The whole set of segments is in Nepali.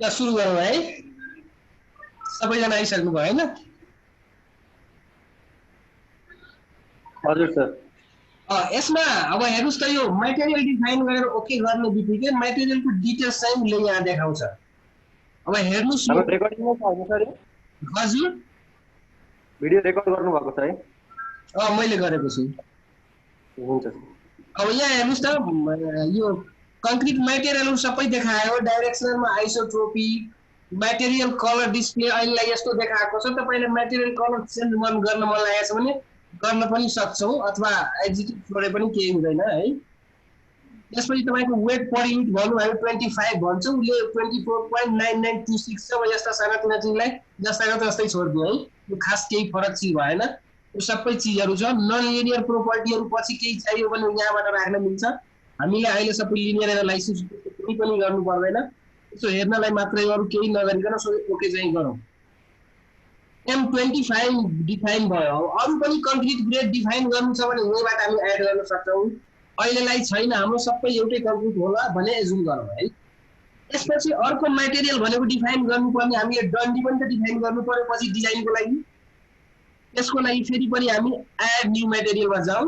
ल सुरु गरौँ है। सबैजना आइसक्नु भयो हैन? हजुर सर। यसमा अब हेर्नुस् त यो मटेरियल डिफाइन गरेर ओके गर्ने बित्तिकै मटेरियलको डिटेल्स चाहिँ उसले यहाँ देखाउँछ। अब हेर्नुस् यो हाम्रो रेकर्डिङमा छ हैन सर? हजुर भिडियो रेकर्ड गर्नु भएको छ है? मैले गरेको छु। हुन्छ। अब यहाँ हेर्नुस् त यो कन्क्रिट मटेरियलहरु सबै देखायो। डाइरेक्सनलमा आइसोट्रोपी, मटेरियल कलर डिस्प्ले अहिलेलाई यस्तो देखाएको छ। तपाईले मटेरियल कलर चेन्ज गर्न मन लागेछ भने गर्न पनि सक्छौ अथवा एक्जिक्युट छोडे पनि केही हुँदैन है। त्यसपछि तपाईको वेट पर युनिट भनौँ हामी 25 भन्छौँ, उसले 24.9926 छ। यस्ता सानातिना चिजलाई जस्ताको तस्तै छोड्दियो है। यो खास केही फरक चिज भएन। यो सबै चिजहरु छ। नन लिनियर प्रोपर्टीहरु पछि केही चाहियो भने यहाँबाट राख्न मिल्छ। हामीले अहिले सबै लिनियर एनालाइसिस कुनै पनि गर्नु पर्दैन। यसो हेर्नलाई मात्रै अरु केही नगरिकन सोझै ओके चाहिँ गरौँ। M25 डिफाइन भयो। अरु पनि कन्क्रिट ग्रेड डिफाइन गर्नु छ भने यहीबाट हामी एड गर्न सक्छौं। अहिलेलाई छैन, हाम्रो सबै एउटै कन्क्रिट होला भने एजुम गरौँ है। त्यसपछि अर्को मटेरियल भनेको डिफाइन गर्नुपर्ने हामीले डन्डी पनि त डिफाइन गर्नु पर्यो पछि डिजाइनको लागि। त्यसको लागि फेरि पनि हामी एड न्यू मटेरियलमा जाउँ।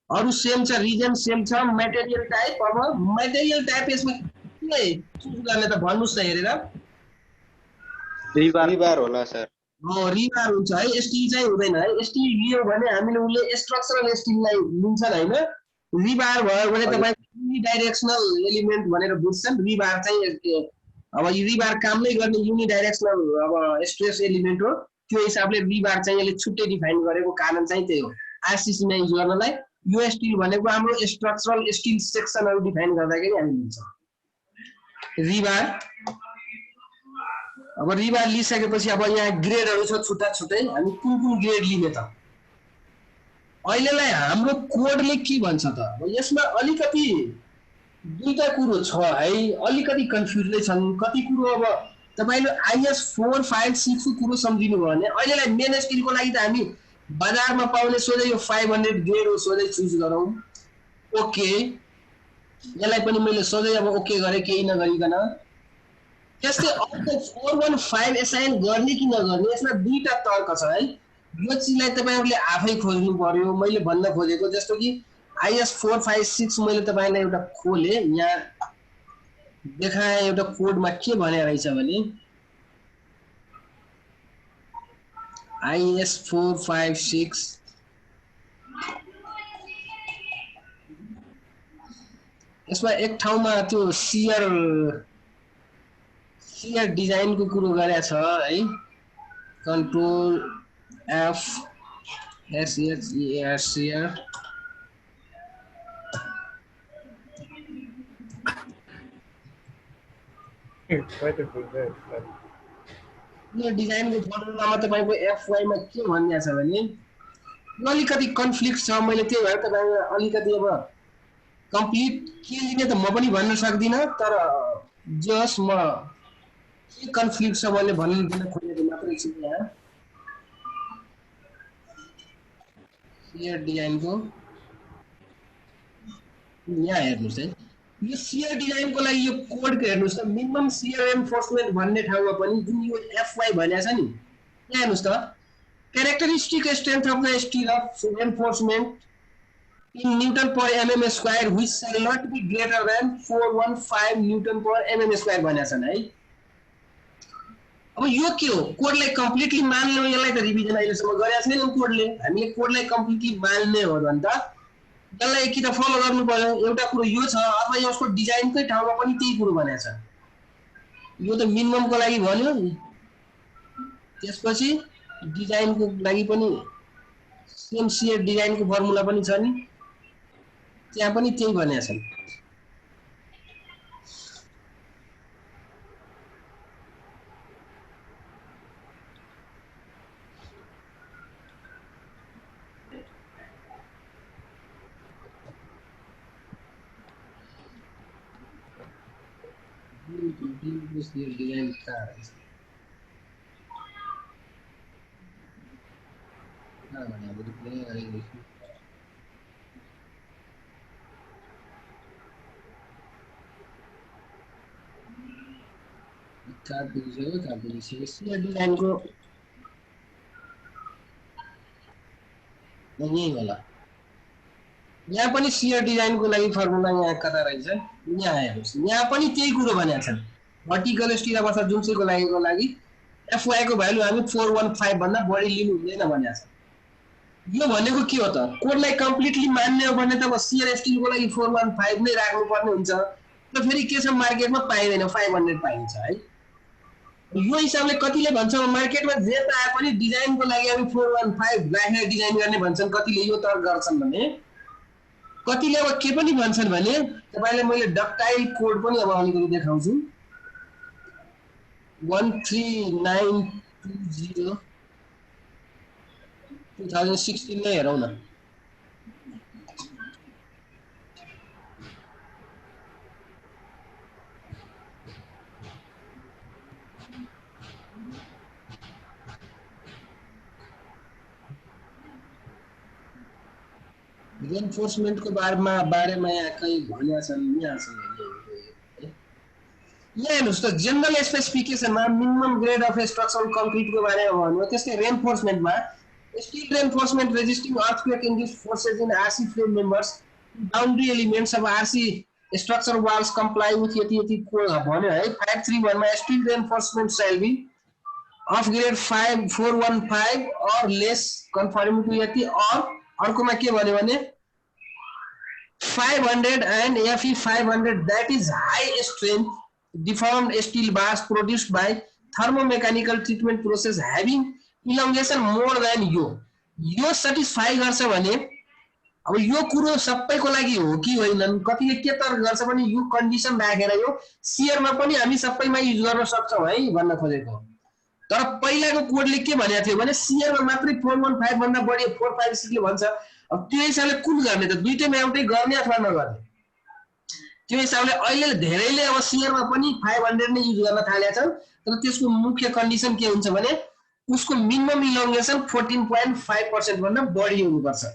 अरु सेम छ, रिजन सेम छ। मटेरियल टाइप, अब मटेरियल टाइप यसमा के चुज गर्ने त भन्नुस् त हेरेर। रिबार होला सर। रिबार हुन्छ है, स्टिल चाहिँ हुँदैन है। स्टिल लियो भने हामीले उसले स्ट्रक्चरल स्टिललाई लिन्छन् हैन। रिबार भयो भने तपाईँ युनिडाइरेक्सनल एलिमेन्ट भनेर बुझ्छन्। रिबार चाहिँ अब यो रिबार काम नै गर्ने युनिडाइरेक्सनल अब स्ट्रेस एलिमेन्ट हो। त्यो हिसाबले रिबार चाहिँ यसले छुट्टै डिफाइन गरेको कारण चाहिँ त्यही हो आरसीसी मा युज गर्नलाई। यो स्टिल भनेको हाम्रो स्ट्रक्चरल स्टिल सेक्सनहरु डिफाइन गर्दाखेरि हामी लिन्छौं रिबार। अब रिबार लिइसकेपछि अब यहाँ ग्रेडहरु छ छुट्टा छुट्टै। हामी कुन कुन ग्रेड लिने त अहिलेलाई हाम्रो कोडले के भन्छ त? अब यसमा अलिकति दुईटा कुरो छ है, अलिकति कन्फ्युजलै छन्। कति कुरो अब तपाईले आईएस 456 को कुरो सम्झिनु भयो भने अहिलेलाई मेन स्टिलको लागि त हामी बजारमा पाउने सोझै यो 500 ग्रेड हो, सोझै चुज गरौँ। ओके, यसलाई पनि मैले सोझै अब ओके गरे केही नगरिकन। त्यस्तै अर्को 415 एसाइन गर्ने कि नगर्ने यसमा दुईटा तर्क छ है। यो चिजलाई तपाईहरुले आफै खोज्नु पर्यो। मैले भन्न खोजेको जस्तो कि आईएस 456 मैले तपाईलाई एउटा खोले, यहाँ देखाए एउटा कोडमा के भने रहेछ भने आईएस 456 यसमा एक ठाउँमा त्यो सियर डिजाइन को कुरो गरेको छ है। कन्ट्रोल एफ एसएचईआर सियर यो डिजाइनको फर्मुलामा तपाईको एफवाई मा के भन्या छ भने अलिकति कन्फ्लिक्ट छ। मैले त्यही भएर तपाईलाई अलिकति अब कम्प्लिट के लिने त म पनि भन्न सक्दिन, तर जस म के कन्फ्लिक्ट छ मैले भन्न दिन खोजेको मात्रै छु। यहाँ सियर डिजाइनको यहाँ हेर्नुस् है। यो सियर डिजाइनको लागि यो कोडको हेर्नुस् त मिनिमम सियर एन्फोर्समेन्ट भन्ने ठाउँमा पनि जुन यो एफवाई भनेको छ नि, यहाँ हेर्नुस् त characteristic strength of the steel of reinforcement in Newton per mm square which shall not be greater than 415 Newton per mm square भनेको छ है। अब यो के हो? कोडलाई कम्प्लिटली मान्ने हो। यसलाई त रिभिजन अहिलेसम्म गरेको छैन कोडले। हामीले कोडलाई कम्प्लिटली मान्ने हो भने त यसलाई कि त फलो गर्नु पर्यो। एउटा कुरो यो छ, अथवा यसको डिजाइनकै ठाउँमा पनि त्यही कुरो भनेको छ। यो त मिनिममको लागि भन्यो, त्यसपछि डिजाइनको लागि पनि सेम सियर डिजाइनको फर्मुला पनि छ नि, त्यहाँ पनि त्यही भनेको छ। डिजाइन कहाँ रहेछ? काटिदिन्छु सियर डिजाइनको यही होला। यहाँ पनि सियर डिजाइनको लागि फर्मुला यहाँ कता रहेछ, यहाँ आएपछि यहाँ पनि त्यही कुरो भनेको छ। भर्टिकल स्टिल अवस्था जुनसुकैको लागि FY को भ्यालु हामी 415 भन्दा बढी लिनु हुँदैन भनेको छ। यो भनेको के हो त, कोडलाई कम्प्लिटली मान्ने हो भने त सियर स्टिलको लागि 415 नै राख्नुपर्ने हुन्छ। त फेरि के छ, मार्केटमा पाइदैन, 500 पाइन्छ है। यो हिसाबले कतिले भन्छ मार्केटमा जे त आए पनि डिजाइनको लागि हामी 415 राखेर डिजाइन गर्ने भन्छन्, कतिले यो तर्क गर्छन् भने, कतिले अब के पनि भन्छन् भने तपाईलाई मैले डक्टाइल कोड पनि अब अलिकति देखाउँछु। 13920 2016 नै हेरौँ न। रेनफोर्समेन्टको बारेमा यहाँ कहीँ भनेका छन्, यहाँ हेर्नुहोस् त, जनरल स्पेसिफिकेसनमा मिनिमम ग्रेड अफ स्ट्रक्चरल कङ्क्रिटको बारेमा भन्नु। त्यस्तै रेनफोर्समेन्टमा steel reinforcement resisting earthquake induced forces in RC frame members boundary elements of RC structure walls comply with यति भन्यो है। 531 मा steel reinforcement shall be of grade 415 or less conforming to यति, और अर्कोमा के भन्यो भने 500 and FE 500 that is high strength deformed steel bars produced by thermomechanical treatment process having elongation more than यो satisfy गर्छ भने अब यो कुरो सबैको लागि हो कि होइनन्, कतिले के तर्क गर्छ भने यो कन्डिसन राखेर यो सियरमा पनि हामी सबैमा युज गर्न सक्छौं है भन्न खोजेको। तर पहिलाको कोडले के भनेको थियो भने सियरमा मात्रै 415 भन्दा बढी 456 ले भन्छ। अब त्यो हिसाबले कुन गर्ने त, दुईटैमा एउटै गर्ने अथवा नगर्ने, त्यो हिसाबले अहिले धेरैले अब सियरमा पनि 500 नै युज गर्न थालेका छन्। तर त्यसको मुख्य कन्डिसन के हुन्छ भने उसको मिनिमम इलोंगेसन 14.5% भन्दा बढी हुनुपर्छ।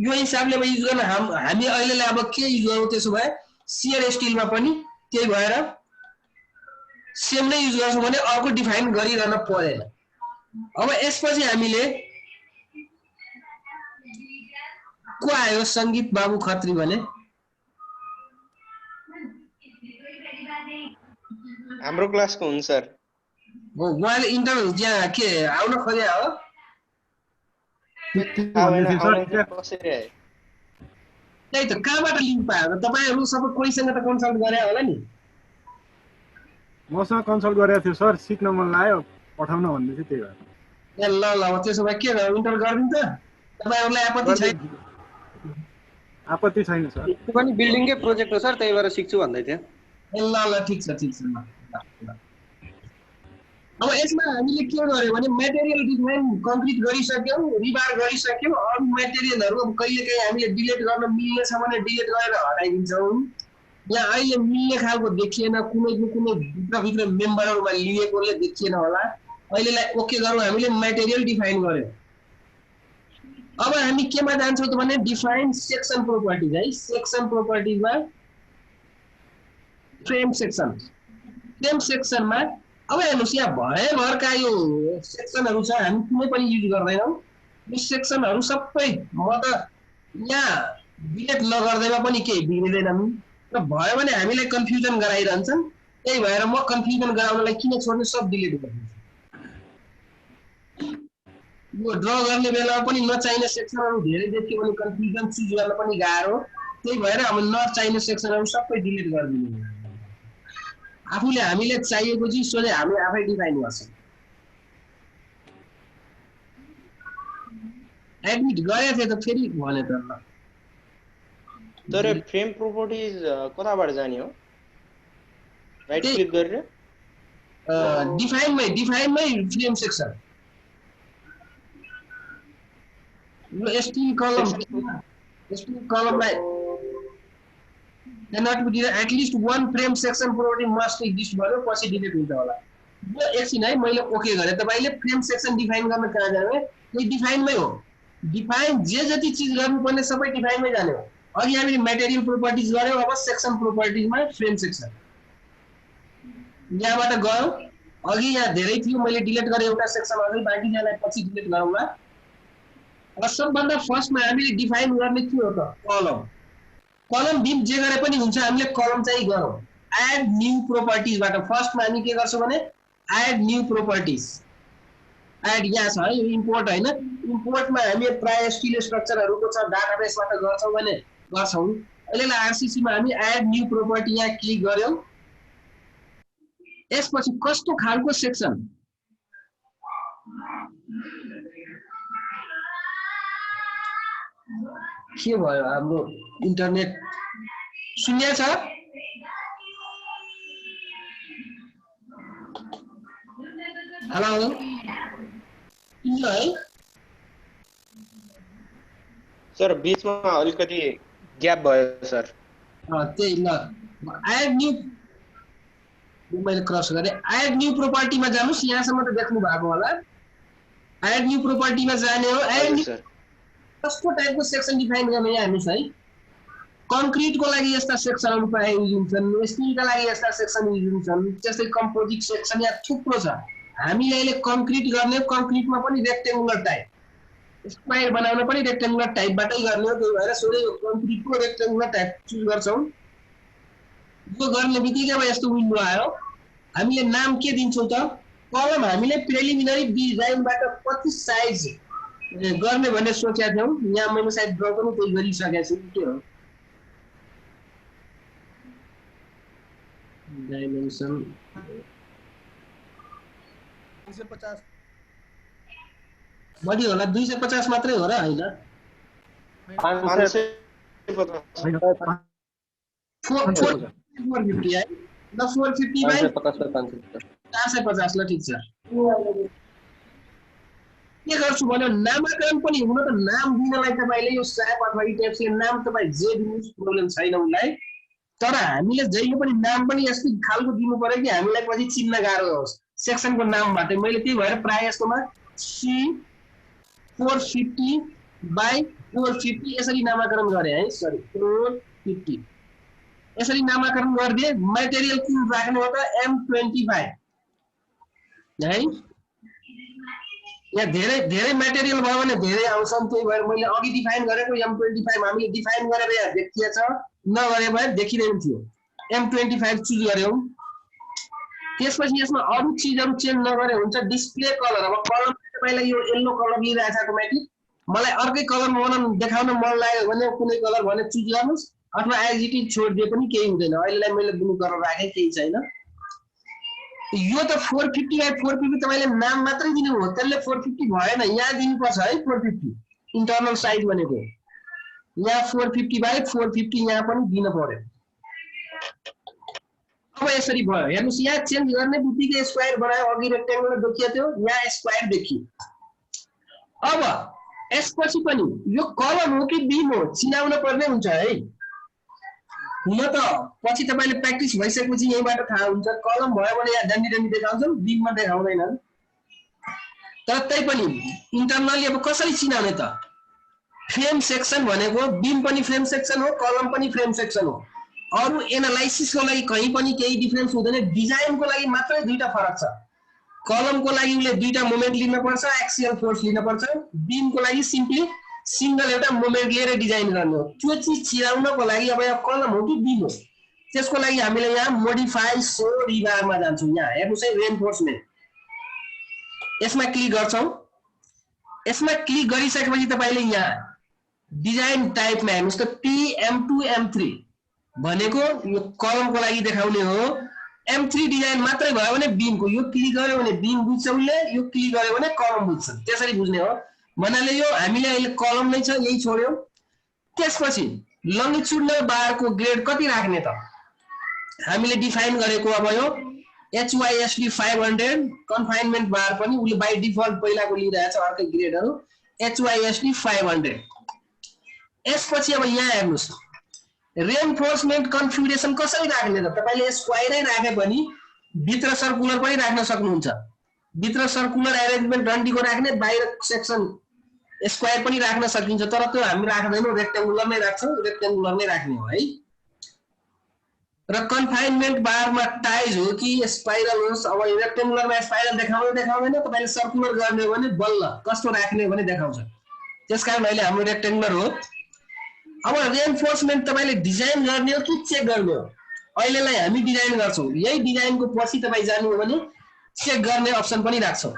यो हिसाबले अब युज गर्न हामी अहिले अब के युज गरौँ, त्यसो भए सियर स्टिलमा पनि त्यही भएर सेम नै युज गर्छौं भने अर्को डिफाइन गरिरहन पर्दैन। अब यसपछि हामीले को आयो, संगीत बाबु खत्री भने हाम्रो क्लासको हुन् सर। उहाँले इन्टरभ्यु त्यहाँ के आउन खोजे हो? त्यही त, कहाँबाट लिङ्क पायो? तपाईहरु सबै कोहीसँग त कन्सल्ट गरे होला नि? मसँग कन्सल्ट गरेको थियो सर, सिक्न मन लाग्यो पठाउन भन्दै थियो, त्यही भएर। ए ल त्यसो भए के गर्नु, इन्टर गरिदिन्छ? तपाईहरुलाई आपत्ति छैन? आपत्ति छैन सर। त्यो पनि बिल्डिङकै प्रोजेक्ट हो सर, त्यही भएर सिक्छु भन्दै थियो। ए ल ठिक छ अब यसमा हामीले के गर्यो भने मटेरियल डिफाइन कम्प्लिट गरिसक्यौं, रिबार गरिसक्यौं। अरु मटेरियलहरु अब कहिलेकाहीँ हामीले डिलिट गर्न मिल्ने छ भने डिलिट गरेर हटाइदिन्छौं। यहाँ अहिले मिल्ने खालको देखिएन, कुनै भित्र मेम्बरहरुमा लिएकोले देखिएन होला। अहिलेलाई ओके गरौँ, हामीले मटेरियल डिफाइन गर्यौं। अब हामी केमा जान्छौं त भने डिफाइन सेक्सन प्रोपर्टिज है। सेक्सन प्रोपर्टिजमा फ्रेम सेक्सनमा अब हेर्नुस्, यहाँ भरका यो सेक्सनहरु छ, हामी कुनै पनि युज गर्दैनौं। यो सेक्सनहरु सबै म त यहाँ डिलिट नगर्दैमा पनि केही बिग्रिदैन र भयो भने हामीलाई कन्फ्युजन गराइरहन्छन्। त्यही भएर म कन्फ्युजन गराउनलाई किन छोड्ने, सब डिलिट गरिदिन्छु। यो ड्र गर्ने बेलामा पनि नचाहिने सेक्सनहरु धेरै देखियो भने कन्फ्युजन चुज गर्न पनि गाह्रो। त्यही भएर अब नचाहिने सेक्सनहरु सबै डिलिट गरिदिनु। आफूले हामीले चाहिएको चाहिँ सोझै हामी आफै डिफाइन गर्छौं। एडमिट गरेको थिए त फेरि भने त ल। तर फ्रेम प्रोपर्टिज कताबाट जाने हो? राइट क्लिक गरेर डिफाइनमै फ्रेम सेक्सन, यो still कलमलाई cannot be at least one frame section property must exist भन्यो, पछि डिलिट हुन्छ होला। यो एकछिन है, मैले ओके गरे। तपाईले फ्रेम सेक्सन डिफाइन गर्न कहाँ जाने? यो डिफाइनमै हो। डिफाइन जे जति चीज गर्नुपर्ने सबै डिफाइनमै जाने हो। अघि हामीले मटेरियल प्रोपर्टिज गर्यौं, अब सेक्सन प्रोपर्टिजमा फ्रेम सेक्सन। यहाँबाट गयो अघि यहाँ धेरै थियो मैले डिलिट गरेँ एउटा सेक्सन अझै बाँकी यहाँलाई पछि डिलिट गरौँला सबभन्दा फर्स्टमा हामीले डिफाइन गर्ने के हो त कलम बिम जे गरे पनि हुन्छ हामीले कलम चाहिँ गरौँ एड न्यू प्रोपर्टिजबाट फर्स्टमा हामी के गर्छौँ भने एड न्यू प्रोपर्टिज एड यहाँ छ है इम्पोर्ट हैन इम्पोर्टमा हामी प्राय स्टिल स्ट्रक्चरहरुको छ डाटाबेसबाट गर्छौँ भने गर्छौँ अहिले आरसीसी मा हामी एड न्यू प्रोपर्टी यहाँ क्लिक गर्यौं यसपछि कस्तो खालको सेक्सन के भयो हाम्रो इन्टरनेट शून्य छ हेलो किन है सर बीचमा अलिकति ग्याप भयो सर त्यही ल एड न्यू मैले क्रस गरे एड न्यू प्रोपर्टीमा जानुस् यहाँसम्म त देख्नु भएको होला एड न्यू प्रोपर्टीमा जाने हो एड न्यू कस्तो टाइपको सेक्सन डिफाइन गर्ने यहाँ हेर्नुस् है कंक्रीटको लागि यस्ता सेक्सनहरु प्राय युज हुन्छन् स्टिलका लागि यस्ता सेक्सन युज हुन्छन् जस्तै कम्पोजिट सेक्सन यहाँ थुप्रो छ हामीले अहिले कंक्रीट गर्ने कंक्रीटमा पनि रेक्टेंगुलर टाइप स्क्वायर बनाउन पनि रेक्टेंगुलर टाइपबाटै गर्ने हो त्यही भएर सोधै कंक्रीटको रेक्टेंगुलर टाइप चुज गर्छौं यो गर्ने बित्तिकै अब यस्तो विन्डो आयो हामीले नाम के दिन्छौं त कलम हामीले प्रिलिमिनरी डिजाइनबाट कति साइज गर्ने भन्ने सोचेका थियौं यहाँ मैले साइड ड्र पनि त्यही गरिसकेको छु के हो डाइमेन्सन 250 बढी होला 250 मात्रै हो र हैन 450 है ल 450 बाइ 450 ल ठीक छ के गर्छु भने नामकरण पनि हुन त नाम दिनलाई तपाईले यो स्याप अथवा इटेप्सले नाम तपाई जे दिनुस् प्रब्लम छैन उलाई तर हामीले जहिले पनि नाम पनि यस्तो खालको दिनु पर्यो कि हामीलाई पछि चिन्न गाह्रो होस् सेक्सनको नामबाट मैले त्यही भएर प्राय जस्तोमा C 450 बाइ 450 यसरी नामकरण गरे है सरी 450 यसरी नामकरण गर्दिए मटेरियल कुन राख्नु हो त M25 है यहाँ धेरै मटेरियल भयो भने धेरै आउँछन् त्यही भएर मैले अघि डिफाइन गरेको M25 हामीले डिफाइन गरेर यहाँ देखिएछ नगरे भए देखिदैन थियो M25 चुज गर्यौं त्यसपछि यसमा अरु चीजहरु चेन्ज नगरे हुन्छ डिस्प्ले कलर अब कलर तपाईलाई यो येलो कलर लिइरहेछ अटोमेटिक मलाई अर्कै कलर बनाउन देखाउन मन लाग्यो भने कुनै कलर भने चुज गर्नुस् अथवा एज इट इज छोड दिए पनि केही हुँदैन अहिलेलाई मैले ब्लू कलर राखे केही छैन यो त 450 बाइ 450 तपाईले नाम मात्रै दिनु हो त्यसले 450 भएन यहाँ दिनुपर्छ है 450 इन्टरनल साइज भनेको यहाँ 450 बाइ 450 यहाँ पनि दिन पर्यो अब यसरी भयो हेर्नुस् यहाँ चेन्ज गर्ने बित्तिकै स्क्वायर बनायो अघि रेक्टेंगुलर देखियो थियो यहाँ स्क्वायर देखियो अब यसपछि पनि यो कलम हो कि बीम हो चिनाउन पर्ने हुन्छ है हुन त पछि तपाईले प्र्याक्टिस भइसकेपछि यहीबाट थाहा हुन्छ कलम भयो भने यहाँ डन्डी डन्डी देखाउँछन् बीममा देखाउँदैनन् तर त्यै पनि इन्टरनली अब कसरी चिनाउने त फ्रेम सेक्सन भनेको बीम पनि फ्रेम सेक्सन हो कलम पनि फ्रेम सेक्सन हो अरु एनालाइसिसको लागि कहीं पनि केही डिफरेन्स हुँदैन डिजाइनको लागि मात्रै दुईटा फरक छ कलमको लागि उले दुईटा मोमेन्ट लिन पर्छ एक्सियल फोर्स लिन पर्छ बीमको लागि सिम्पली सिंगल एउटा मोमेन्ट लिएर डिजाइन गर्ने हो त्यो चीज चिराउनको लागि अब यो कलम हो कि बीम हो त्यसको लागि हामीले यहाँ मोडिफाई सो रिबारमा जान्छौं यहाँ हेर्नुस् है रिइन्फोर्समेन्ट यसमा क्लिक गर्छौं यसमा क्लिक गरिसकेपछि तपाईले यहाँ डिजाइन टाइपमा हेर्नुस् त PM2 M3 भनेको यो कलमको लागि देखाउने हो M3 डिजाइन मात्रै भयो भने बीमको यो क्लिक गर्यो भने बीम बुझ्छ उले यो क्लिक गर्यो भने कलम बुझ्छ त्यसरी बुझ्ने हो भन्नाले यो हामीले अहिले कलम नै छ यही छोड्यौ त्यसपछि लंगिट्युडनल बारको ग्रेड कति राख्ने त हामीले डिफाइन गरेको अब यो HYSD 500 कन्फाइनमेन्ट बार पनि उले बाइ डिफल्ट पहिलाको लिइरहेछ अर्कै ग्रेडहरु HYSD 500 यसपछि अब यहाँ हेर्नुस् रिइन्फोर्समेन्ट कन्फिगरेसन कसरी राख्ने त तपाईले स्क्वायरै राखे पनि भित्र सर्कुलर पनि राख्न सक्नुहुन्छ भित्र सर्कुलर अरेन्जमेन्ट डन्डीको राख्ने बाहिर सेक्सन स्क्वायर पनि राख्न सकिन्छ तर त्यो हामी राख्दैनौं रेक्टेंगुलर नै राख्छौं रेक्टेंगुलर नै राख्ने हो है र कन्फाइनमेन्ट बारमा टाइज हो कि स्पाइरल होस्। अब रेक्टेङ्गुलरमा स्पाइरल देखाउँदैन, तपाईले सर्कुलर गर्ने हो भने बल्ल कस्तो राख्ने भने देखाउँछ। त्यसकारण अहिले हाम्रो रेक्टेङ्गुलर हो। अब रिइन्फोर्समेन्ट तपाईले डिजाइन गर्ने हो कि चेक गर्ने हो? अहिलेलाई हामी डिजाइन गर्छौं। यही डिजाइनको पछि तपाई जानु हो भने चेक गर्ने अप्सन पनि राख्छौं।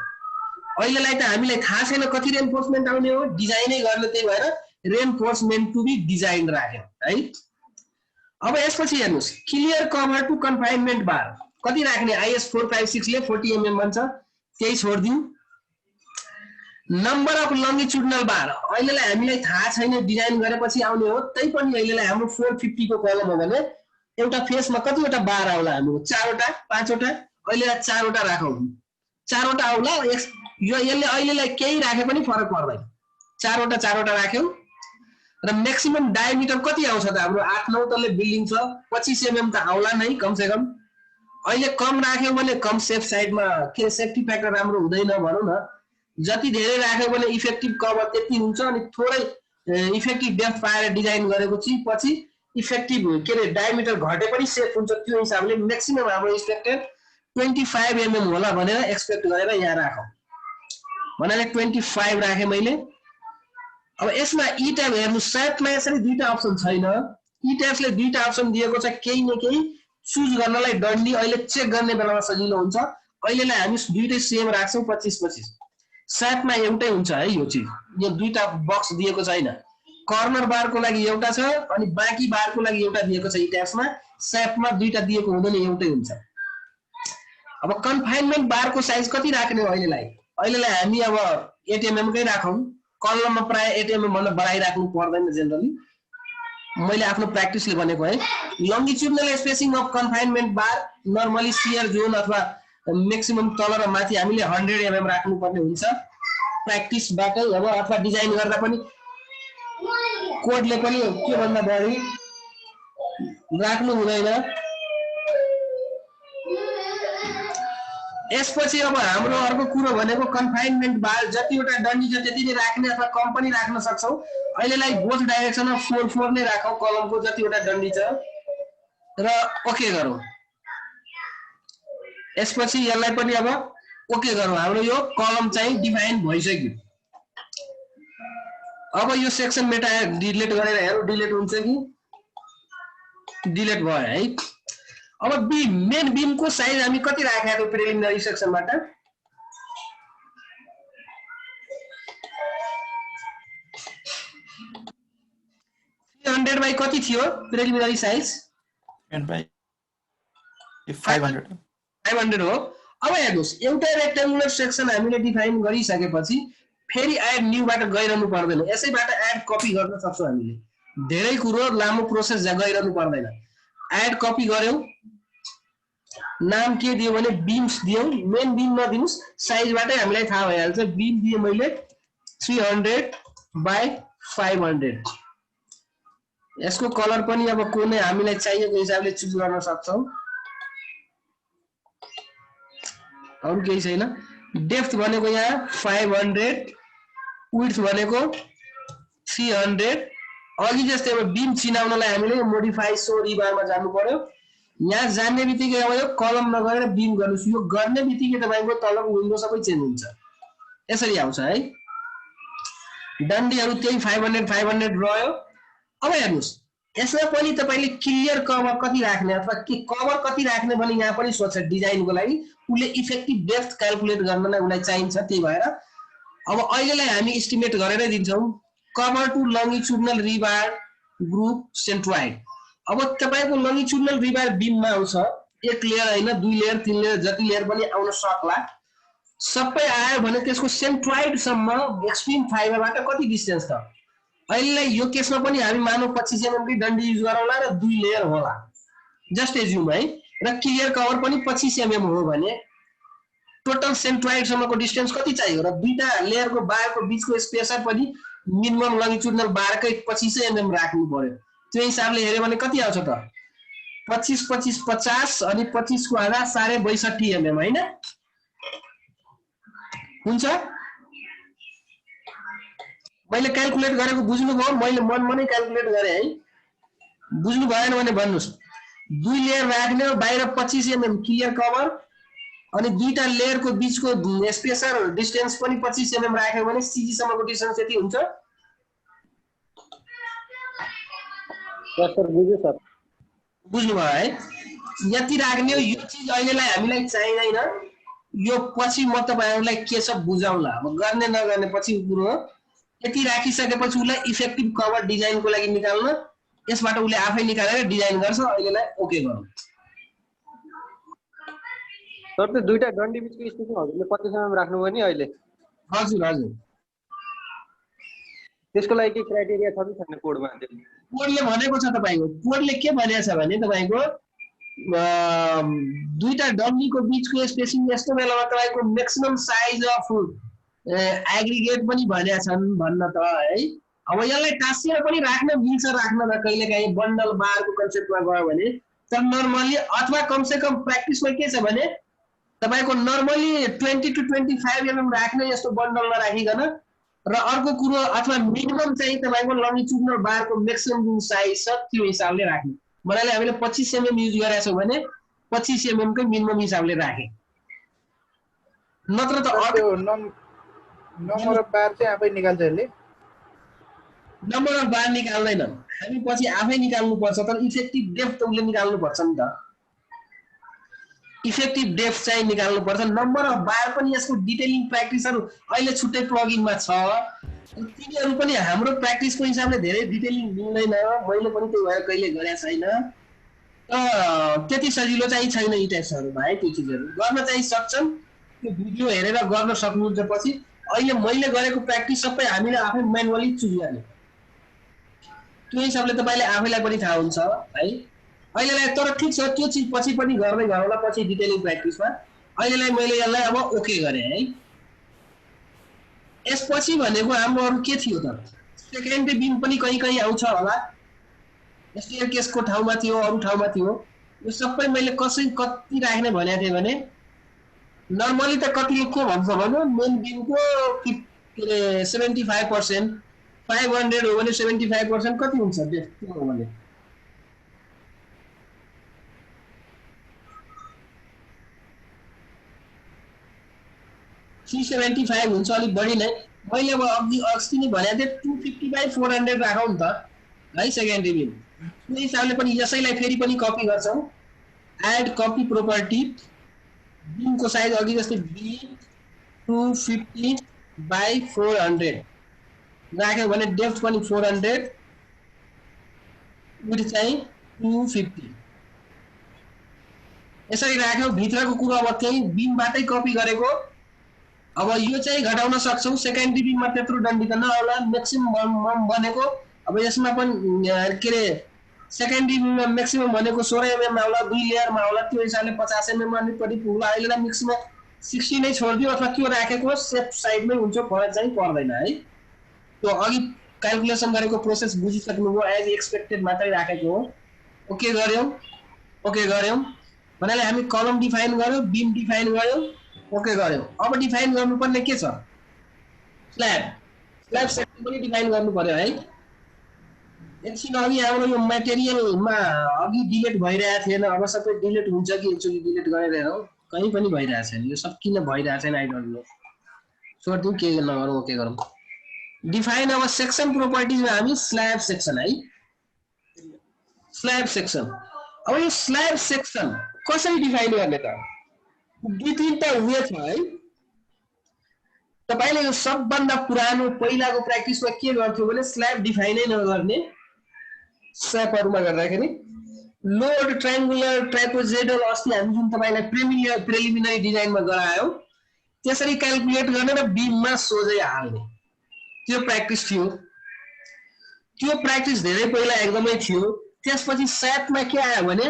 अहिलेलाई त हामीलाई थाहा छैन कति रिइन्फोर्समेन्ट आउने हो, डिजाइनै गर्ने, त्यही भएर रिइन्फोर्समेन्ट टु बी डिजाइन राख्यौं है। अब यसपछि हेर्नुस् क्लियर कभर टु कन्फाइनमेन्ट बार कति राख्ने? आईएस 456 ले 40 mm भन्छ, त्यही छोड्दियौ। नम्बर अफ लंगिट्युडनल बार अहिलेलाई हामीलाई थाहा छैन, डिजाइन गरेपछि आउने हो। तै पनि अहिलेलाई हाम्रो 450 को कलम हो भने एउटा फेसमा कतिवटा बार आउला? हाम्रो 4 वटा 5 वटा, अहिलेलाई 4 वटा राखौं। 4 वटा आउला। यो यसले अहिलेलाई केही राखे पनि फरक पर्दैन। 4 वटा राख्यौ र म्याक्सिमम डायमिटर कति आउँछ त? हाम्रो 8-9 तले बिल्डिङ छ, 25 mm त आउला नै कम से कम। अहिले कम राख्यौ भने कम सेफ साइडमा के सेफ्टी फ्याक्टर राम्रो हुँदैन भनौं न। जति धेरै राख्यौ भने इफेक्टिभ कभर त्यति हुन्छ, अनि थोरै इफेक्टिभ डेप्थ पाएर डिजाइन गरेको चाहिँ पछि इफेक्टिभ के रे डायमिटर घटे पनि सेफ हुन्छ। त्यो हिसाबले म्याक्सिमम हाम्रो एक्सपेक्टेड 25 mm होला भनेर एक्सपेक्ट गरेर यहाँ राखौं। भन्नाले 25 राखे मैले। अब यसमा ई ट्याब हेर्नु, सेटमा यसरी दुईटा अप्सन छैन। ई ट्याब्सले दुईटा अप्सन दिएको छ, केही न केही चुज गर्नलाई डन्डी अहिले चेक गर्ने बेलामा सजिलो हुन्छ। अहिलेलाई हामी दुईटै सेम राख्छौं 25-25। सेटमा एउटै हुन्छ है यो चीज। यो दुईटा बक्स दिएको छैन। कर्नर बारको लागि एउटा छ अनि बाँकी बारको लागि एउटा दिएको छ। ई ट्याब्समा सेटमा दुईटा दिएको हुँदैन, एउटै हुन्छ। अब कन्फाइनमेन्ट बारको साइज कति राख्ने हो अहिलेलाई? अहिलेलाई हामी अब 8 mm कै राखौं। कलममा प्राय 8 mm भन्दा बढाइ राख्नु पर्दैन जेनरली, मैले आफ्नो प्र्याक्टिसले भनेको है। Longitudinal spacing of confinement bar normally shear zone अथवा म्याक्सिमम तल र माथि हामीले 100 mm राख्नु पर्ने हुन्छ प्र्याक्टिसबाटै। अब अथवा डिजाइन गर्दा पनि कोडले पनि के भन्दा बढी राख्नु हुँदैन। यसपछि अब हाम्रो अर्को कुरो भनेको कन्फाइनमेन्ट बार जतिवटा डन्डी छ त्यति नै राख्ने अथवा कम पनि राख्न सक्छौं। अहिलेलाई बोथ डाइरेक्सनमा 4-4 नै राखौं कलमको जतिवटा डन्डी छ र ओके गरौँ। यसपछि यसलाई पनि अब ओके गरौँ। हाम्रो यो कलम चाहिँ डिफाइन भइसक्यो। अब यो सेक्सन मेटा डिलिट गरेर हेरौँ डिलिट हुन्छ कि डिलिट भयो है। अब बीम मेन बीम को साइज हामी कति राखेका थियौ प्रिलिमिनरी सेक्सनबाट? 300 बाइ कति थियो प्रिलिमिनरी साइज? 500 हो। अब हेर्नुस् एउटा रेक्टेंगुलर सेक्सन हामीले डिफाइन गरिसकेपछि फेरि एड न्यूबाट गइरहनु पर्दैन। यसैबाट एड कपी गर्न सक्छौं हामीले। धेरै कुरो लामो प्रोसेस गइरहनु पर्दैन। एड कपी गर्यौ, नाम के दियो भने बीम्स दियौ। मेन बीम नदिनुस्, साइजबाटै हामीलाई थाहा भइहाल्छ। बीम दिए मैले 300 बाइ 500। यसको कलर पनि अब कुनै हामीलाई चाहिएको हिसाबले चुज गर्न सक्छौं। अरु केही छैन। डेप्थ भनेको यहाँ 500, विड्थ भनेको 300। अघि जस्तै अब बीम चिनाउनलाई हामीले मोडिफाई सो रिबारमा जानु पर्यो। यहाँ जान्ने बित्तिकै अब यो कलम नगरेर बीम गर्नुस्। यो गर्ने बित्तिकै तपाईको तलको विन्डो सबै चेन्ज हुन्छ। यसरी आउँछ है। डन्डीहरु त्यही 500 रह्यो। अब हेर्नुस् यसमा पनि तपाईले क्लियर कभर कति राख्ने अथवा के कभर कति राख्ने भने यहाँ पनि सोच्छ डिजाइनको लागि। उले इफेक्टिभ डेप्थ क्याल्कुलेट गर्नलाई उलाई चाहिन्छ। त्यही भएर अब अहिलेलाई हामी एस्टिमेट गरेरै दिन्छौं। Cover to longitudinal rebar group centroid. अब तपाईको लंगिट्युडनल रिबार बीममा आउँछ एक लेयर हैन, 2 लेयर 3 लेयर जति लेयर पनि आउन सक्ला। सबै आयो भने त्यसको सेन्ट्रोइड सम्म एक्सट्रिम फाइबरबाट कति डिस्टेन्स छ? अहिलेलाई यो केसमा पनि हामी मानौ 25 mm की डन्डी युज गरौँला र 2 लेयर होला। जस्ट एज्युम है। र क्लियर कभर पनि 25 mm हो भने टोटल सेन्ट्रोइड सम्मको डिस्टेन्स कति चाहियो? र दुईटा लेयरको बारको बीचको स्पेसर पनि मिनिमम लंगिट्युडनल बारकै 25 mm राख्नु पर्यो। त्यो हिसाबले हेर्यो भने कति आउँछ त? 25 25 50 अनि 25 को आधा 62.5 mm हैन? हुन्छ? मैले क्याल्कुलेट गरेको बुझ्नु भयो? मैले मनमनै क्याल्कुलेट गरे है। बुझ्नु भएन भने भन्नुस्। दुई लेयर राख्ने हो, बाहिर 25 mm क्लियर कभर, अनि दुईटा लेयरको बीचको स्पेसर डिस्टेन्स पनि 25 mm राख्यो भने सीजी सम्मको डिस्टेन्स यति हुन्छ। सर बुझ्यो सर। बुझ्नुभयो है? यति राख्ने हो। यो चीज अहिलेलाई हामीलाई चाहिदैन। यो पछि म तपाईहरुलाई के छ बुझाउला। अब गर्ने नगर्ने पछि कुरो हो। यति राखिसकेपछि उलाई इफेक्टिभ कभर डिजाइनको लागि निकाल्न, यसबाट उले आफै निकालेर डिजाइन गर्छ। अहिलेलाई ओके गरौँ। सर त्यो दुईटा डन्डी बिचको स्पेसिङ हजुरले 25 mm राख्नुभयो नि अहिले। हजुर हजुर। त्यसको लागि के क्राइटेरिया छ कि छैन कोडमा? कोडले भनेको छ तपाईको। कोडले के भनेको छ भने तपाईको दुईटा डन्डीको बीचको स्पेसिङ यस्तो बेलामा तपाईको मैक्सिमम साइज अफ एग्रिगेट पनि भनेका छन् भन्न त है। अब यसलाई टाँसिएर पनि राख्न मिल्छ, राख्न न कहिलेकाहीँ बन्डल बारको कन्सेप्टमा गयो भने। तर नर्मली अथवा कम से कम प्र्याक्टिसमा के छ भने तपाईको नर्मली 20 to 25 mm राख्ने यस्तो बन्डल नराखिकन, र अर्को कुरो अथवा मिनिमम चाहिँ तपाईको लङ्गिट्युडनल बारको मैक्सिमम जुन साइज छ त्यो हिसाबले राख्ने। मलाई हामीले 25 mm युज गरेका छौं भने 25 mm कै मिनिमम हिसाबले राखे। नत्र त त्यो नम्बर अफ बार चाहिँ आफै निकाल्छ यसले। नम्बर अफ बार निकाल्दैन, हामी पछि आफै निकाल्नु पर्छ। तर इफेक्टिभ डेप्थ त उले निकाल्नु पर्छ नि त। इफेक्टिभ डेप्थ चाहिँ निकाल्नु पर्छ। नम्बर अफ बार पनि यसको डिटेलिङ प्र्याक्टिसहरु अहिले छुट्टै प्लगइनमा छ। तिनीहरु पनि हाम्रो प्र्याक्टिसको हिसाबले धेरै डिटेलिङ मिल्दैन। मैले पनि त्यो भएर कहिले गरेको छैन। त्यति सजिलो चाहिँ छैन यी टेस्टहरुमा है। त्यो चीजहरु गर्न चाहिँ सक्छन्। त्यो भिडियो हेरेर गर्न सक्नुहुन्छ पछि। अहिले मैले गरेको प्र्याक्टिस सबै हामीले आफै म्यानुअली चुज गर्ने। त्यो हिसाबले तपाईले आफैलाई पनि थाहा हुन्छ है। अहिलेलाई तर ठीक छ, त्यो चीज पछि पनि गर्दै गरौँला पछि डिटेलिङ प्र्याक्टिसमा। अहिलेलाई मैले यसलाई अब ओके गरे है। यसपछि भनेको हाम्रो अरु के थियो त? सेकेन्डरी बीम पनि कहीं आउँछ होला। स्टेयरकेसको ठाउँमा थियो, अरु ठाउँमा थियो। यो सबै मैले कति राख्ने भनेको थिएँ भने नर्मली त कतिले के भन्छ भने मेन बीमको 75%, 500 हो भने 75% कति हुन्छ त्यो हो भने 375 हुन्छ, अलिक बढी नै। मैले अब अस्ति नै भनेको थिएँ 250/400 राखौँ नि त है सेकेन्डरी बीम। त्यो हिसाबले पनि यसैलाई फेरि पनि कपी गर्छौं। एड कपी प्रोपर्टी बीमको साइज अघि जस्तै बी 250/400 राख्यो भने डेप्थ पनि 400, विड्थ चाहिँ 250 यसरी राख्यो। भित्रको कुरा अब त्यही बीमबाटै कपी गरेको। अब यो चाहिँ घटाउन सक्छौं। सेकेन्डरी बीममा त्यत्रो डन्डी त नहोला, म्याक्सिमम भनेको अब यसमा पनि के रे सेकेन्डरी बीममा म्याक्सिमम भनेको 16 mm मा होला, दुई लेयरमा होला। त्यो हिसाबले 50 mm अनि पनि पुग्ला। अहिले मिक्समा 60 नै छोड्दियो अथवा त्यो राखेको सेफ साइडमै हुन्छ, फरक चाहिँ पर्दैन है। त्यो अघि क्याल्कुलेसन गरेको प्रोसेस बुझिसक्नुभयो। एज एक्सपेक्टेड मात्रै राखेको हो। ओके गर्यौं, ओके गर्यौं। भन्नाले हामी कलम डिफाइन गर्यौं, बीम डिफाइन गर्यौं, ओके गर्यौं। अब डिफाइन गर्नुपर्ने के छ? स्ल्याब सेक्सन पनि डिफाइन गर्नु पर्यो है। एकछिन अघि हाम्रो यो मटेरियलमा अघि डिलिट भइरहेको थिएन, अब सबै डिलिट हुन्छ कि एकचोटि डिलिट गरेर हेरौँ। कहीं पनि भइरहेको छैन। यो सब किन भइरहेको छैन आई डोन्ट नो। छोड्दिउँ, के नगरौँ, ओके गरौँ। डिफाइन अब सेक्सन प्रोपर्टिजमा हामी स्ल्याब सेक्सन है। Slab section. अब यो स्ल्याब सेक्सन कसरी डिफाइन गर्ने त? दुई तीनटा वे छ है। तपाईले यो सबभन्दा पुरानो पहिलाको प्र्याक्टिसमा के गर्थ्यो भने स्ल्याब डिफाइनै नगर्ने। स्ल्याबहरुमा गर्दाखेरि लोड ट्रायंगुलर ट्राइपोजेडल अस्ति हामी जुन तपाईलाई प्रिलिमिनरी डिजाइनमा गरायौ त्यसरी क्याल्कुलेट गर्ने र बीममा सोझै हाल्ने त्यो प्र्याक्टिस थियो। त्यो प्र्याक्टिस धेरै पहिला एकदमै थियो। त्यसपछि सेटमा के आयो भने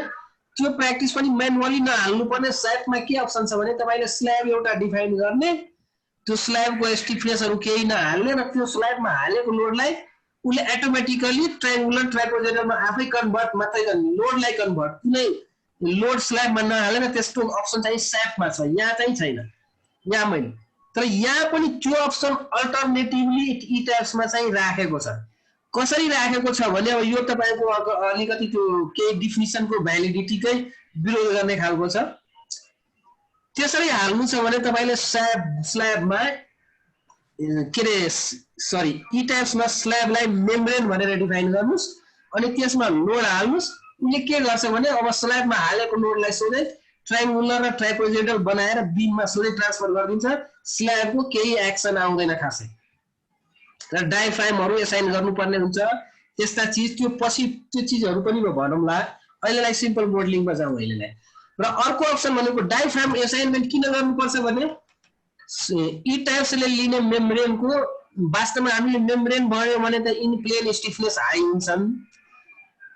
त्यो प्र्याक्टिस पनि म्यानुअली नहाल्नु पर्ने। सेटमा के अप्सन छ भने तपाईले स्ल्याब एउटा डिफाइन गर्ने, त्यो स्ल्याबको स्टिफनेसहरु केही नहाल्ने र त्यो स्ल्याबमा हालेको लोडलाई उले अटोमेटिकली ट्रायंगुलर ट्राइपोजेडलमा आफै कन्भर्ट मात्रै गर्ने। लोडलाई कन्भर्ट कुनै लोड स्ल्याबमा नहालेर त्यस्तो अप्सन चाहिँ सेटमा छ, यहाँ चाहिँ छैन। यहाँ मैले तर यहाँ पनि त्यो अप्सन अल्टरनेटिभली ई ट्याब्समा चाहिँ राखेको छ। कसरी राखेको छ भने अब यो तपाईको अलिकति त्यो केही डिफिनिसनको भ्यालिडिटीकै विरोध गर्ने खालको छ। त्यसरी हाल्नु छ भने तपाईले स्ल्याबमा के रे सरी ई टाइप्समा स्ल्याबलाई मेम्ब्रेन भनेर डिफाइन गर्नुस् अनि त्यसमा लोड हाल्नुस्। उले के गर्छ भने अब स्ल्याबमा हालेको लोडलाई सोझै ट्रायंगुलर र ट्राइपोजेडल बनाएर बीममा सोझै ट्रान्सफर गरिदिन्छ। स्ल्याबको केही एक्सन आउँदैन खासै र डायफ्रामहरु एसाइन गर्नुपर्ने हुन्छ। त्यस्ता चीज त्यो पछि त्यो चीजहरु पनि म भनौँला। अहिलेलाई सिम्पल मोडलिङमा जाउँ अहिलेलाई। र अर्को अप्सन भनेको डायफ्राम एसाइनमेन्ट किन गर्नुपर्छ भने ई टाइप्सले लिने मेम्ब्रेनको वास्तवमा हामीले मेम्ब्रेन भयो भने त इन प्लेन स्टिफनेस हाई हुन्छन्।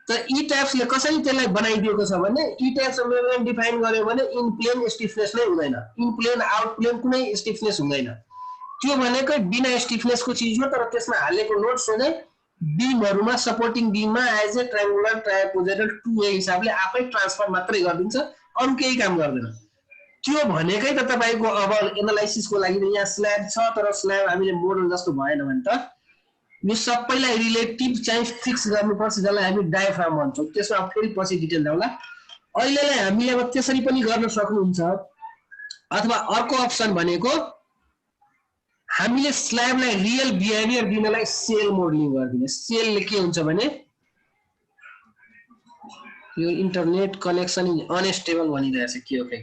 त ई टाइप्सले कसरी त्यसलाई बनाइदिएको छ भने ई टाइप्स मेम्ब्रेन डिफाइन गर्यो भने इन प्लेन स्टिफनेस नै हुँदैन। इन प्लेन आउट प्लेन कुनै स्टिफनेस हुँदैन। त्यो भनेको बिना स्टिफनेसको चीज हो तर त्यसमा हालेको लोड सोझै बीमहरुमा सपोर्टिङ बीममा as a triangular trapezoidal 2A हिसाबले आफै ट्रान्सफर मात्रै गरिदिन्छ, अरु केही काम गर्दैन। त्यो भनेकै त तपाईको अब एनालाइसिसको लागि यहाँ स्ल्याब छ तर स्ल्याब हामीले मोडल जस्तो भएन भने त यो सबैलाई रिलेटिभ चाहिँ फिक्स गर्नुपर्छ जसलाई हामी डायफ्राम भन्छौं। त्यसमा फेरि पछि डिटेल जाउँला। अहिलेलाई हामीले अब त्यसरी पनि गर्न सक्नुहुन्छ। अथवा अर्को अप्सन भनेको हामीले स्ल्याबलाई रियल बिहेभियर दिनलाई सेल मोडलिङ गर्दिने। सेलले के हुन्छ भने यो इन्टरनेट कनेक्सन अनस्टेबल भनिरहेछ के हो के।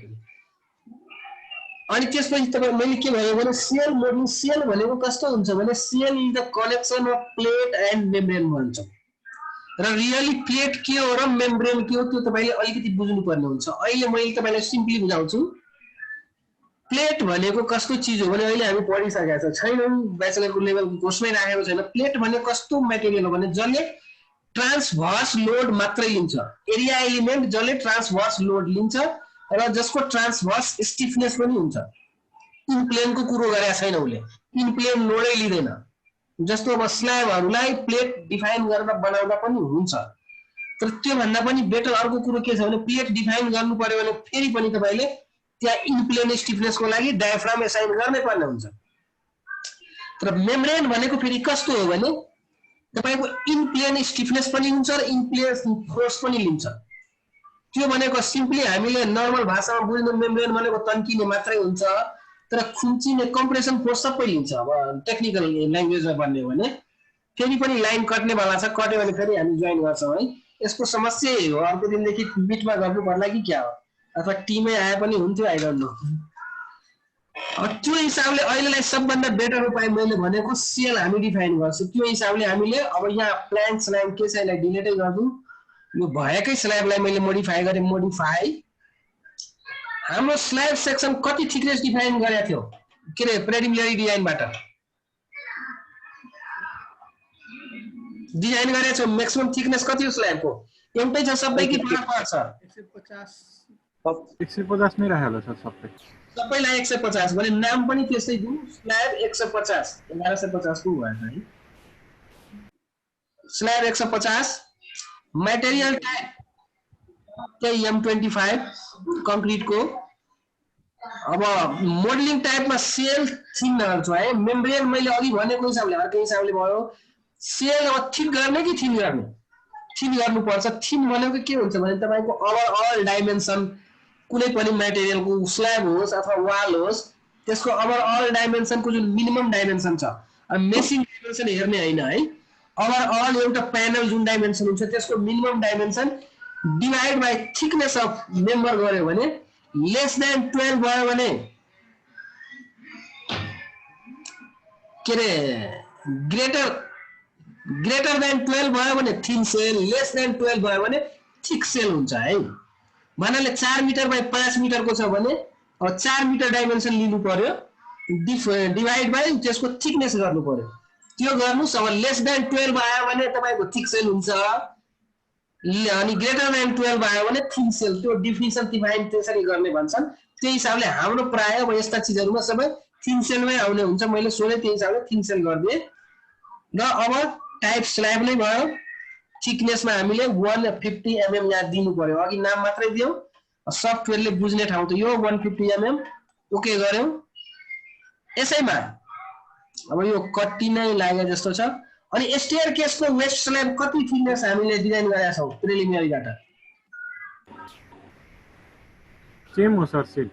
अनि त्यसपछि तपाई मैले के भन्यो भने सेल मोडलिङ सेल भनेको कस्तो हुन्छ भने shell is the connection of plate and membrane भन्छौं। र रियली प्लेट के हो र मेम्ब्रेन के हो त्यो तपाईले अलिकति बुझ्नु पर्ने हुन्छ। अहिले मैले तपाईलाई सिम्पली बुझाउँछु। प्लेट भनेको कस्तो चीज हो भने अहिले हामी पढिसकेका छैनौं, ब्याचलरको लेभलको कोर्समै राखेको छैन। प्लेट भनेको कस्तो मटेरियल हो भने जसले ट्रान्सभर्स लोड मात्रै लिन्छ। एरिया एलिमेन्ट जसले ट्रान्सभर्स लोड लिन्छ र जसको ट्रान्सभर्स स्टिफनेस पनि हुन्छ। इन प्लेनको कुरो गरेका छैन उले। इन प्लेन लोडै लिदैन। जस्तो अब स्ल्याबहरुलाई प्लेट डिफाइन गरेर बनाउँदा पनि हुन्छ। तर त्यो भन्दा पनि बेटर अर्को कुरो के छ भने प्लेट डिफाइन गर्नु पर्यो भने फेरि पनि तपाईले त्यहाँ इन प्लेन स्टिफनेसको लागि डायफ्राम एसाइन गर्नै पर्ने हुन्छ। तर मेम्ब्रेन भनेको फेरि कस्तो हो भने तपाईको इन प्लेन स्टिफनेस पनि हुन्छ र इन प्लेन फोर्स पनि लिन्छ। त्यो भनेको सिम्पली हामीले नर्मल भाषामा बुझ्ने मेम्ब्रेन भनेको तन्किने मात्रै हुन्छ तर खुम्चिने कम्प्रेसन फोर्स सबै लिन्छ। अब टेक्निकल ल्याङ्ग्वेजमा भन्ने हो भने फेरि पनि लाइन कट्ने वाला छ, कट्यो भने फेरि हामी जोइन गर्छौं है। यसको समस्या यही हो। अर्को दिनदेखि मिटमा गर्नु पर्ला कि क्या हो अथवा टिमै आए पनि हुन्थ्यो, आई डोन्ट नो। त्यो हिसाबले अहिलेलाई सबभन्दा बेटर उपाय मैले भनेको सेल हामी डिफाइन गर्छौं। त्यो हिसाबले हामीले अब यहाँ प्लान स्ल्याब के छ यसलाई डिलिटै गर्दियौ। यो भएकै स्ल्याबलाई मैले मोडिफाई गरे। मोडिफाई हाम्रो स्ल्याब सेक्सन कति थिकनेस डिफाइन गरेको थियो के रे प्रिलिमिनरी डिजाइनबाट डिजाइन गरेको छ। म्याक्सिमम थिकनेस कति हो स्ल्याबको एउटै छ सबै कि फरक पर्छ? 150 नै राखेको छ सबै। सबैलाई 150 भने नाम पनि त्यसै दिउँ स्ल्याब 150 1150 को भएछ है। स्ल्याब 150 मटेरियल टाइप चाहिँ M25 कंक्रीट को। अब मोडलिङ टाइपमा सेल थिन गर्छु है। मेम्ब्रेन मैले अघि भनेको हिसाबले अर्को हिसाबले भयो। सेल अब थिन गर्ने कि थिन गर्ने? थिन गर्नु पर्छ। थिन भनेको के हुन्छ भने तपाईको ओभरअल डाइमेन्सन कुनै पनि मटेरियलको स्ल्याब होस् अथवा वाल होस् त्यसको ओभरअल डाइमेन्सनको जुन मिनिमम डाइमेन्सन छ। अब मेसिङ डाइमेन्सन हेर्ने हैन है। ओभरअल एउटा प्यानल जुन डाइमेन्सन हुन्छ त्यसको minimum dimension divide by thickness of member गर्यो भने लेस देन 12 भयो भने के रे ग्रेटर देन 12 भयो भने थिन सेल, लेस देन 12 भयो भने थिक सेल हुन्छ है। भन्नाले 4 मिटर बाइ 5 मिटरको छ भने अब 4 मिटर डाइमेन्सन लिनु पर्यो डिवाइड बाइ त्यसको थिकनेस गर्नु पर्यो। त्यो गर्नुस्। अब लेस देन 12 आयो भने तपाईको थिक सेल हुन्छ अनि ग्रेटर देन 12 आयो भने थिन सेल। त्यो डेफिनिसन डिफाइन त्यसरी गर्ने भन्छन्। त्यही हिसाबले हाम्रो प्राय अब यस्ता चीजहरुमा सबै थिन सेलमै आउने हुन्छ। मैले सोले त्यही हिसाबले थिन सेल गर्दिए र अब टाइप स्ल्याब नै भयो। थिकनेसमा हामीले 150 mm यहाँ दिनु पर्यो। अघि नाम मात्रै दियौ सफ्टवेयरले बुझ्ने ठाउँ त यो 150 mm ओके गर्यौ। यसैमा अब यो कट्टी नै लाग्यो जस्तो छ। अनि स्टेयर केसको वेस्ट स्ल्याब कति थिकनेस हामीले डिजाइन गरेका छौँ प्रिलिमिनरीबाट सेम हो सर सेम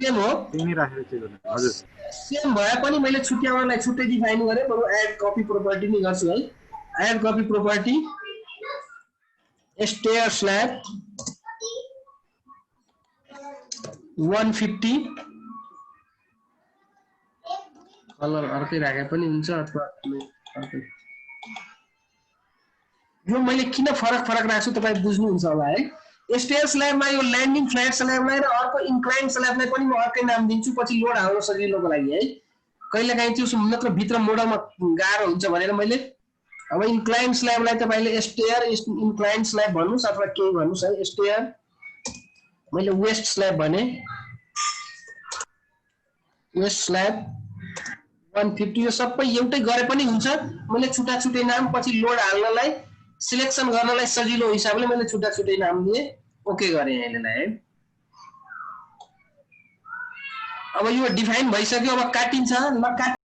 सेम हो त्यही नै राखेर चाहिँ गर्नु हजुर सेम भए पनि मैले छुट्याउनलाई छुट्टै डिफाइन गरेँ बरु एड कपी प्रोपर्टी नै गर्छु है add copy property stair slab 150 colour अर्कै राखे पनि हुन्छ अथवा यो मैले किन फरक राख्छु तपाईँ बुझ्नुहुन्छ होला है स्टेयर स्ल्याबमा यो ल्यान्डिङ फ्ल्याट स्ल्याबलाई र अर्को इन्क्लाइन स्ल्याबलाई पनि म अर्कै नाम दिन्छु पछि लोड हाल्न सजिलोको लागि है कहिलेकाहीँ त्यो नत्र भित्र मोडलमा गाह्रो हुन्छ भनेर मैले अब इन्क्लाइन स्ल्याबलाई तपाईँले स्टेयर इन्क्लाइन स्ल्याब भन्नुहोस् अथवा केही भन्नुहोस् है स्टेयर मैले वेस्ट स्ल्याब भने वेस्ट स्ल्याब 150 यो सबै एउटै गरे पनि हुन्छ मैले छुट्टा छुट्टै नाम पछि लोड हाल्नलाई सिलेक्सन गर्नलाई सजिलो हिसाबले मैले छुट्टा छुट्टै नाम दिए ओके गरे यसलाई है अब यो डिफाइन भइसक्यो अब काटिन्छ ल